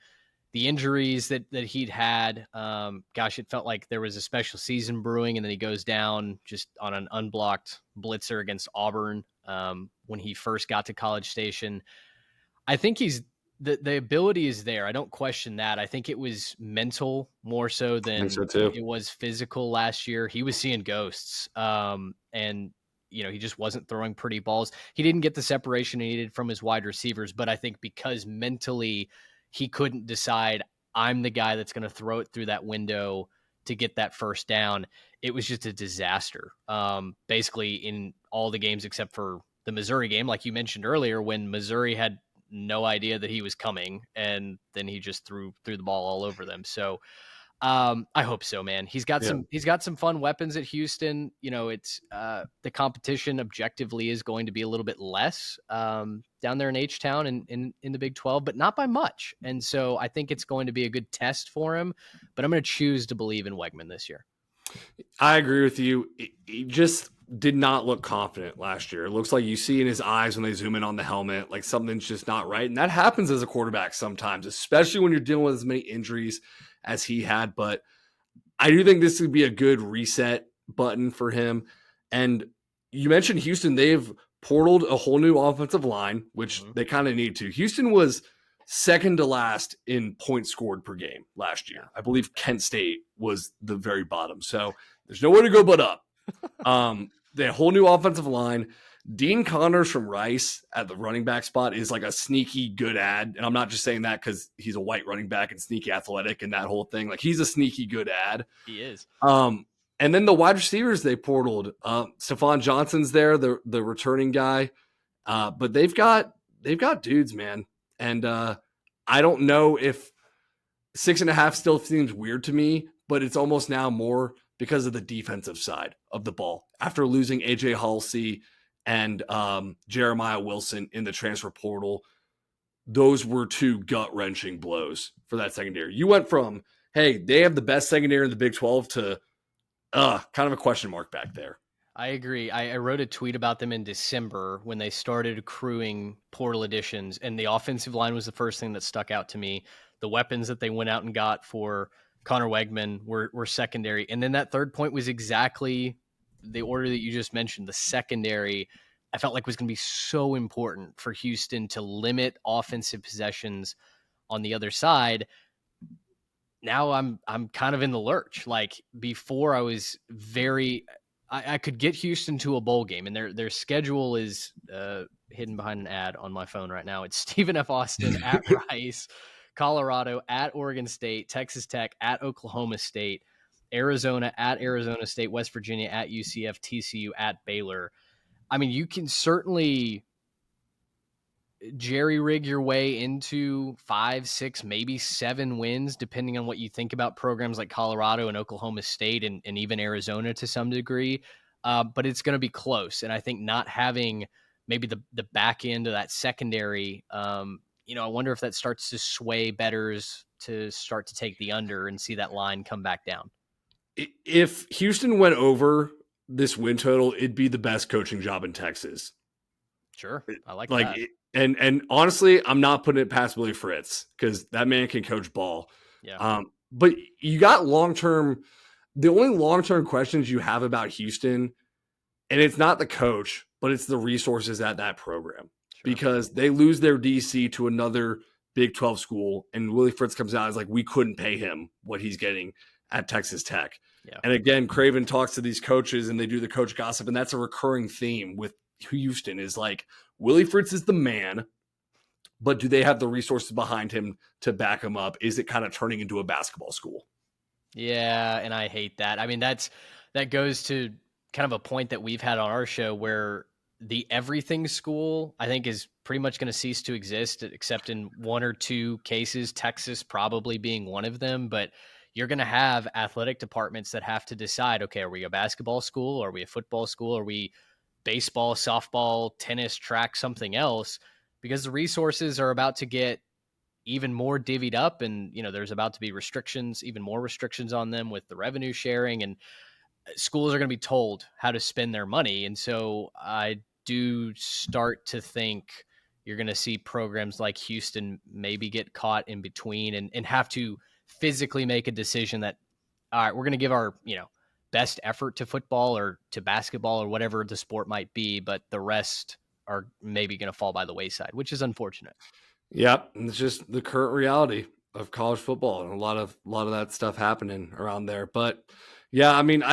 the injuries that he'd had, gosh, it felt like there was a special season brewing, and then he goes down just on an unblocked blitzer against Auburn when he first got to College Station. I think the ability is there. I don't question that. I think it was mental more so than it was physical last year. He was seeing ghosts, and he just wasn't throwing pretty balls. He didn't get the separation he needed from his wide receivers, but I think because mentally he couldn't decide, I'm the guy that's going to throw it through that window to get that first down. It was just a disaster. Basically in all the games except for the Missouri game, like you mentioned earlier, when Missouri had no idea that he was coming, and then he just threw the ball all over them. So I hope so, man. He's got some fun weapons at Houston. It's the competition objectively is going to be a little bit less down there in H-Town and in the Big 12, but not by much. And so I think it's going to be a good test for him, but I'm going to choose to believe in Wegman this year. I agree with you. He just did not look confident last year. It looks like you see in his eyes when they zoom in on the helmet, like something's just not right. And that happens as a quarterback sometimes, especially when you're dealing with as many injuries as he had. But I do think this would be a good reset button for him. And you mentioned Houston, they've portaled a whole new offensive line, which they kind of need to. Houston was second to last in points scored per game last year. I believe Kent State was the very bottom. So there's nowhere to go but up. They have a whole new offensive line. Dean Connors from Rice at the running back spot is like a sneaky good ad. And I'm not just saying that because he's a white running back and sneaky athletic and that whole thing. Like he's a sneaky good ad. He is. And then the wide receivers they portaled. Stephon Johnson's there, the returning guy. But they've got dudes, man. And I don't know if 6.5 still seems weird to me, but it's almost now more because of the defensive side of the ball. After losing AJ Halsey and Jeremiah Wilson in the transfer portal. Those were two gut-wrenching blows for that secondary. You went from, hey, they have the best secondary in the Big 12 to kind of a question mark back there. I agree. I wrote a tweet about them in December when they started accruing portal additions, and the offensive line was the first thing that stuck out to me. The weapons that they went out and got for Connor Wegman were secondary. And then that third point was exactly the order that you just mentioned. The secondary, I felt like was going to be so important for Houston to limit offensive possessions on the other side. Now I'm kind of in the lurch. Like before I was I could get Houston to a bowl game, and their schedule is hidden behind an ad on my phone right now. It's Stephen F. Austin at Rice, Colorado at Oregon State, Texas Tech at Oklahoma State, Arizona at Arizona State, West Virginia at UCF, TCU at Baylor. I mean, you can certainly jerry rig your way into 5, 6, maybe 7 wins, depending on what you think about programs like Colorado and Oklahoma State and even Arizona to some degree. But it's going to be close. And I think not having maybe the back end of that secondary, I wonder if that starts to sway bettors to start to take the under and see that line come back down. If Houston went over this win total, it'd be the best coaching job in Texas. Sure. I like that. And honestly, I'm not putting it past Willie Fritz because that man can coach ball. Yeah. But you got the only long-term questions you have about Houston, and it's not the coach, but it's the resources at that program. Sure. Because they lose their DC to another Big 12 school, and Willie Fritz comes out and is like, we couldn't pay him what he's getting at Texas Tech. Yeah. And again, Craven talks to these coaches and they do the coach gossip, and that's a recurring theme with Houston is like, Willie Fritz is the man, but do they have the resources behind him to back him up? Is it kind of turning into a basketball school? Yeah, and I hate that. I mean, that goes to kind of a point that we've had on our show where the everything school, I think, is pretty much going to cease to exist, except in 1 or 2 cases, Texas probably being one of them. But you're going to have athletic departments that have to decide, okay, are we a basketball school? Are we a football school? Are we baseball, softball, tennis, track, something else? Because the resources are about to get even more divvied up, and there's about to be restrictions, even more restrictions on them with the revenue sharing, and schools are going to be told how to spend their money. And so I do start to think you're going to see programs like Houston maybe get caught in between and have to physically make a decision that, all right, we're going to give our best effort to football or to basketball or whatever the sport might be, but the rest are maybe going to fall by the wayside, which is unfortunate. Yep. And it's just the current reality of college football and a lot of that stuff happening around there. But yeah, I mean,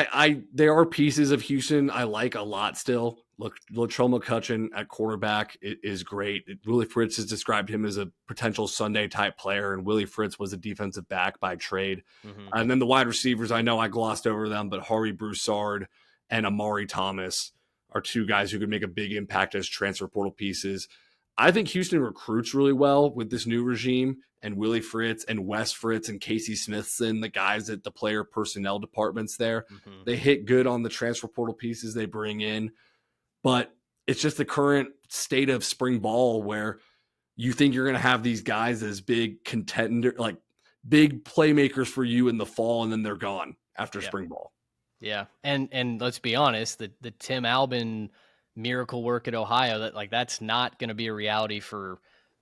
there are pieces of Houston I like a lot still. Look, Latrell McCutcheon at quarterback is great. Willie Fritz has described him as a potential Sunday type player, and Willie Fritz was a defensive back by trade. Mm-hmm. And then the wide receivers, I know I glossed over them, but Harvey Broussard and Amari Thomas are 2 guys who could make a big impact as transfer portal pieces. I think Houston recruits really well with this new regime, and Willie Fritz and Wes Fritz and Casey Smithson, the guys at the player personnel departments there. Mm-hmm. They hit good on the transfer portal pieces they bring in, but it's just the current state of spring ball where you think you're going to have these guys as big contender, like big playmakers for you in the fall, and then they're gone after spring ball. Yeah. And let's be honest, the Tim Albin miracle work at Ohio, that's not going to be a reality for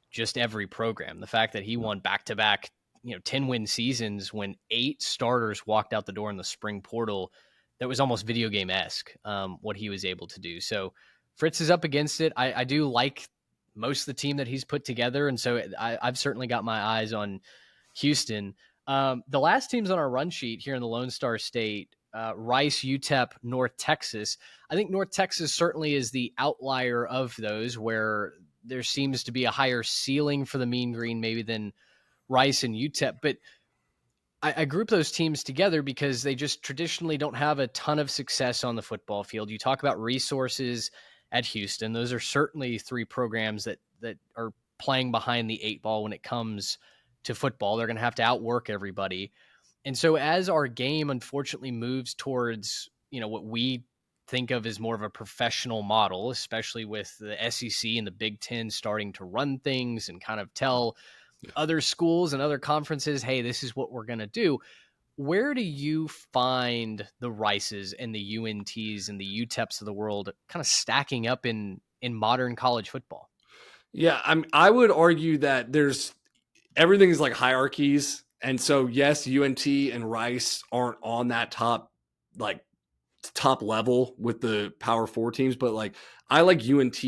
just every program. The fact that he won back-to-back, 10-win seasons when 8 starters walked out the door in the spring portal, that was almost video game-esque, what he was able to do. So Fritz is up against it. I do like most of the team that he's put together, and so I've certainly got my eyes on Houston. The last teams on our run sheet here in the Lone Star State, Rice, UTEP, North Texas. I think North Texas certainly is the outlier of those, where there seems to be a higher ceiling for the Mean Green maybe than Rice and UTEP. But I group those teams together because they just traditionally don't have a ton of success on the football field. You talk about resources at Houston. Those are certainly 3 programs that are playing behind the 8 ball when it comes to football. They're going to have to outwork everybody. And so as our game unfortunately moves towards, what we think of as more of a professional model, especially with the SEC and the Big Ten starting to run things and kind of tell other schools and other conferences, hey, this is what we're going to do. Where do you find the Rices and the UNTs and the UTEPs of the world kind of stacking up in modern college football? Yeah, I would argue that everything is like hierarchies. And so, yes, UNT and Rice aren't on that top level with the Power Four teams, but like I like UNT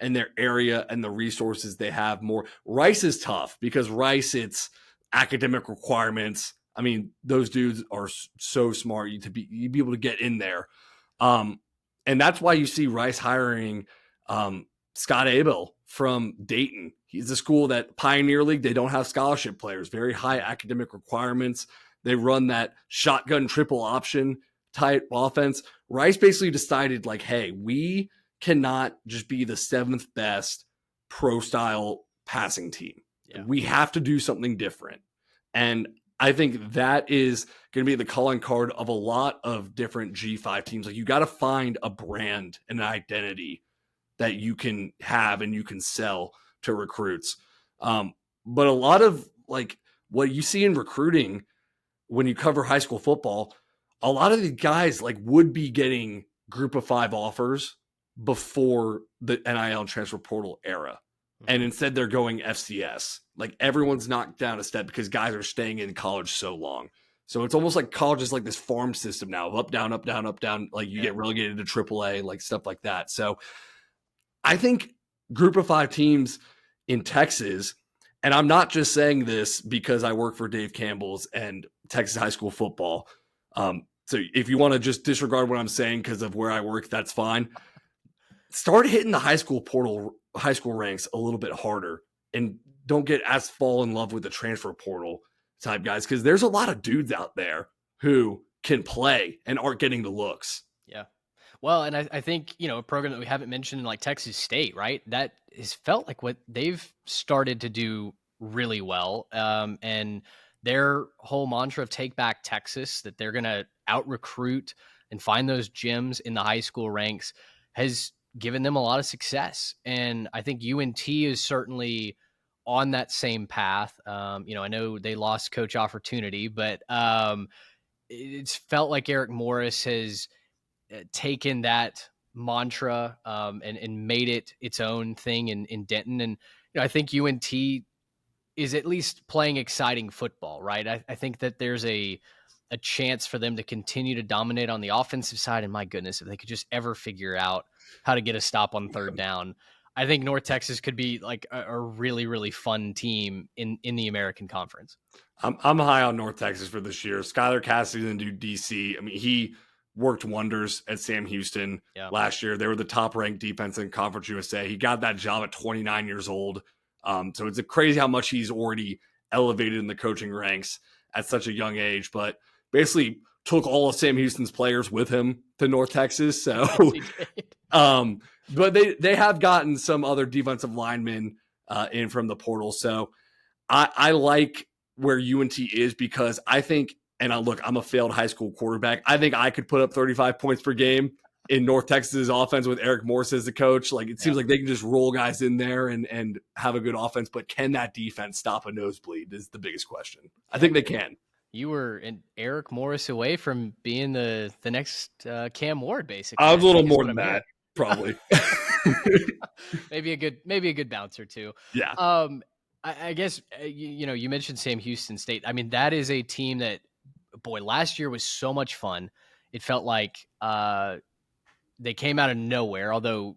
and their area and the resources they have more. Rice is tough because Rice, it's academic requirements. I mean, those dudes are so smart. You'd be able to get in there. And that's why you see Rice hiring Scott Abel from Dayton. He's a school that Pioneer League, they don't have scholarship players, very high academic requirements. They run that shotgun triple option type offense. Rice basically decided like, hey, we cannot just be the 7th best pro style passing team. Yeah. We have to do something different. And I think that is going to be the calling card of a lot of different G5 teams. Like you got to find a brand and an identity that you can have and you can sell to recruits. But a lot of like what you see in recruiting when you cover high school football, a lot of the guys like would be getting group of 5 offers before the NIL transfer portal era. And instead they're going FCS. Like everyone's knocked down a step because guys are staying in college so long. So it's almost like college is like this farm system now of up, down, up, down, up, down. Like you get relegated to AAA, like stuff like that. So I think group of 5 teams in Texas, and I'm not just saying this because I work for Dave Campbell's and Texas high school football. So if you want to just disregard what I'm saying because of where I work, that's fine. Start hitting the high school ranks a little bit harder and don't get as fall in love with the transfer portal type guys because there's a lot of dudes out there who can play and aren't getting the looks. Yeah. Well, and I think, a program that we haven't mentioned in like Texas State, right? That has felt like what they've started to do really well. And their whole mantra of take back Texas, that they're going to out recruit and find those gems in the high school ranks, has given them a lot of success. And I think UNT is certainly on that same path. I know they lost Coach Opportunity, but it's felt like Eric Morris has taken that mantra and made it its own thing in Denton. And I think UNT is at least playing exciting football, right? I think that there's a chance for them to continue to dominate on the offensive side. And my goodness, if they could just ever figure out how to get a stop on third down, I think North Texas could be like a really, really fun team in the American Conference. I'm high on North Texas for this year. Skylar Cassidy and dude DC. I mean, he worked wonders at Sam Houston last year. They were the top ranked defense in Conference USA. He got that job at 29 years old. So it's crazy how much he's already elevated in the coaching ranks at such a young age, but basically took all of Sam Houston's players with him to North Texas. So, but they have gotten some other defensive linemen in from the portal. So I like where UNT is because I think, and I'm a failed high school quarterback. I think I could put up 35 points per game in North Texas's offense with Eric Morris as the coach. Like it seems like they can just roll guys in there and have a good offense, but can that defense stop a nosebleed is the biggest question. I think they can. You were Eric Morris away from being the next Cam Ward, basically. I was a little more than that, probably. maybe a good bouncer too. Yeah. I guess you mentioned Sam Houston State. I mean, that is a team that, boy, last year was so much fun. It felt like they came out of nowhere. Although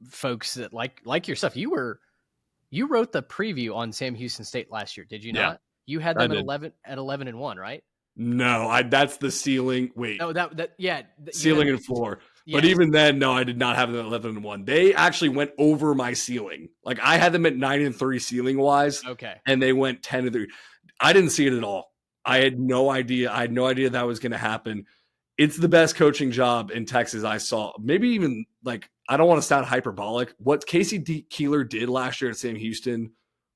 folks that like yourself, you wrote the preview on Sam Houston State last year, did you not? You had them at 11-1, right? No, that's the ceiling. Wait. Oh, ceiling and floor. But even then, no, I did not have them at 11-1. They actually went over my ceiling. Like I had them at 9-3 ceiling wise. Okay. And they went 10-3. I didn't see it at all. I had no idea. That was going to happen. It's the best coaching job in Texas I saw. Maybe even like, I don't want to sound hyperbolic. What Casey Keeler did last year at Sam Houston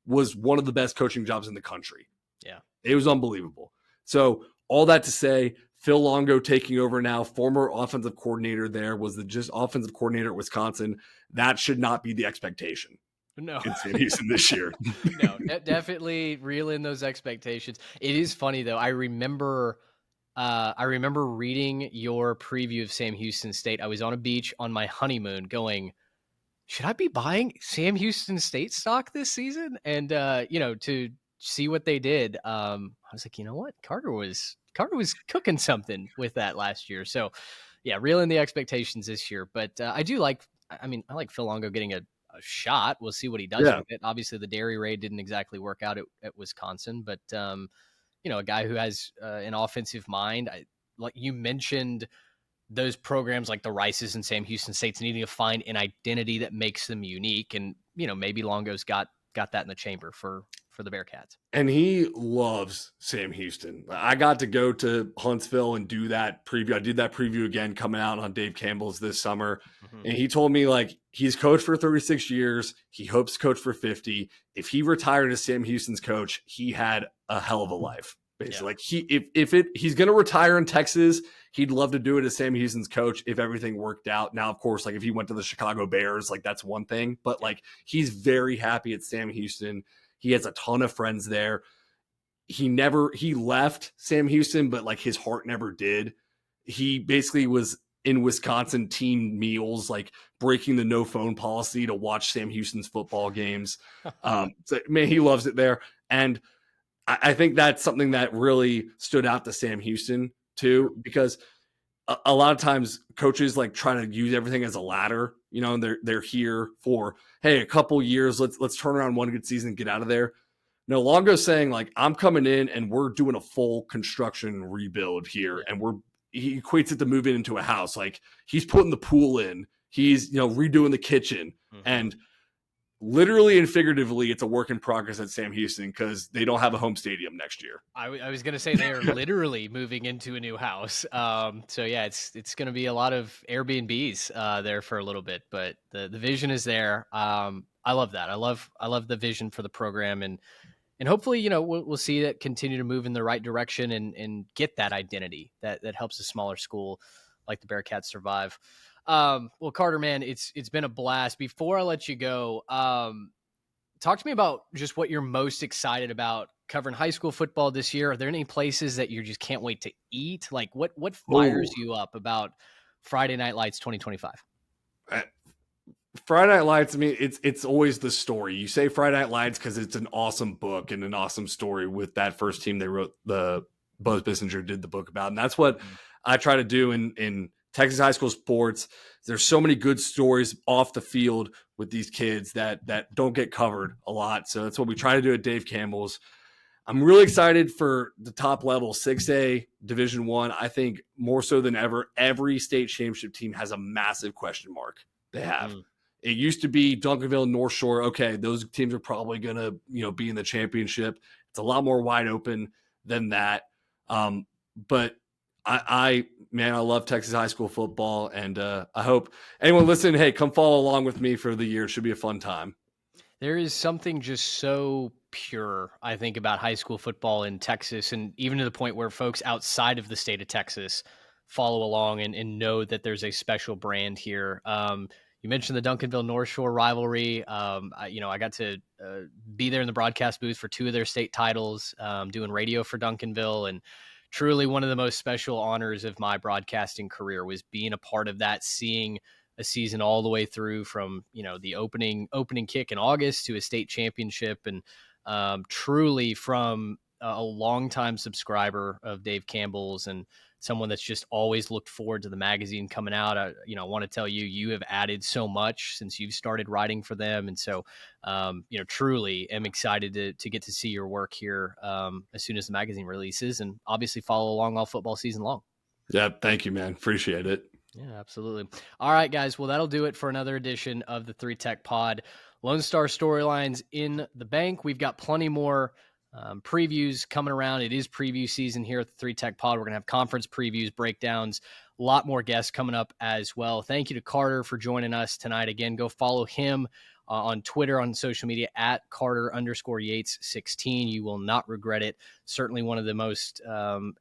was one of the best coaching jobs in the country. Yeah. It was unbelievable. So all that to say, Phil Longo taking over now, former offensive coordinator there, was the just offensive coordinator at Wisconsin. That should not be the expectation. No, in Sam Houston this year. No, definitely reel in those expectations. It is funny though. I remember reading your preview of Sam Houston State. I was on a beach on my honeymoon going, should I be buying Sam Houston State stock this season? And to see what they did, I was like, you know what? Carter was cooking something with that last year. So yeah, reel in the expectations this year. But I like Phil Longo getting a shot. We'll see what he does with it. Obviously the dairy raid didn't exactly work out at Wisconsin, but a guy who has an offensive mind. Like you mentioned, those programs like the Rices and Sam Houston State's needing to find an identity that makes them unique. And, maybe Longo's got that in the chamber for the Bearcats. And he loves Sam Houston. I got to go to Huntsville and do that preview. I did that preview again coming out on Dave Campbell's this summer. Mm-hmm. And he told me like he's coached for 36 years. He hopes to coach for 50. If he retired as Sam Houston's coach, he had a hell of a life. Basically, like he's going to retire in Texas, he'd love to do it as Sam Houston's coach if everything worked out. Now, of course, like if he went to the Chicago Bears, like that's one thing, but like he's very happy at Sam Houston. He has a ton of friends there. He left Sam Houston, but like his heart never did. He basically was in Wisconsin team meals, like breaking the no phone policy to watch Sam Houston's football games. So man, he loves it there. And I think that's something that really stood out to Sam Houston too, because a lot of times coaches like try to use everything as a ladder, and they're here for, hey, a couple years, let's turn around one good season and get out of there. No, Longo's saying like, I'm coming in and we're doing a full construction rebuild here. And he equates it to moving into a house. Like he's putting the pool in, he's, redoing the kitchen. Mm-hmm. And literally and figuratively, it's a work in progress at Sam Houston because they don't have a home stadium next year. I was going to say they're literally moving into a new house. So yeah, it's going to be a lot of Airbnbs there for a little bit, but the vision is there. I love that. I love the vision for the program, and hopefully, we'll see that continue to move in the right direction and get that identity that helps a smaller school like the Bearcats survive. Well, Carter, man, it's been a blast. Before I let you go, talk to me about just what you're most excited about covering high school football this year. Are there any places that you just can't wait to eat? Like what fires you up about Friday Night Lights 2025? Friday Night Lights, I mean, it's always the story. You say Friday Night Lights because it's an awesome book and an awesome story with that first team they wrote, the Buzz Bissinger did the book about. And that's what I try to do in Texas high school sports. There's so many good stories off the field with these kids that don't get covered a lot. So that's what we try to do at Dave Campbell's. I'm really excited for the top level 6A Division I. I think more so than ever, every state championship team has a massive question mark. They have. It used to be Duncanville, North Shore. Okay, those teams are probably going to, be in the championship. It's a lot more wide open than that. But I love Texas high school football, and I hope anyone listening, hey, come follow along with me for the year. It should be a fun time. There is something just so pure, I think, about high school football in Texas, and even to the point where folks outside of the state of Texas follow along and know that there's a special brand here. You mentioned the Duncanville North Shore rivalry. I got to be there in the broadcast booth for 2 of their state titles, doing radio for Duncanville, and truly one of the most special honors of my broadcasting career was being a part of that, seeing a season all the way through from, the opening kick in August to a state championship. And truly from a longtime subscriber of Dave Campbell's and someone that's just always looked forward to the magazine coming out. I want to tell you, you have added so much since you've started writing for them. And so, truly am excited to get to see your work here as soon as the magazine releases, and obviously follow along all football season long. Yeah. Thank you, man. Appreciate it. Yeah, absolutely. All right, guys. Well, that'll do it for another edition of the 3 Tech Pod. Lone Star storylines in the bank. We've got plenty more previews coming around. It is preview season here at the 3 Tech Pod. We're going to have conference previews, breakdowns, a lot more guests coming up as well. Thank you to Carter for joining us tonight. Again, go follow him on Twitter, on social media at Carter_Yates16. You will not regret it. Certainly one of the most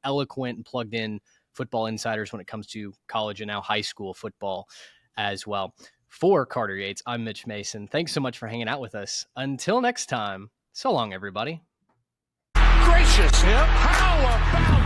eloquent and plugged in football insiders when it comes to college and now high school football as well. For Carter Yates, I'm Mitch Mason. Thanks so much for hanging out with us. Until next time, so long, everybody. Gracious him. How about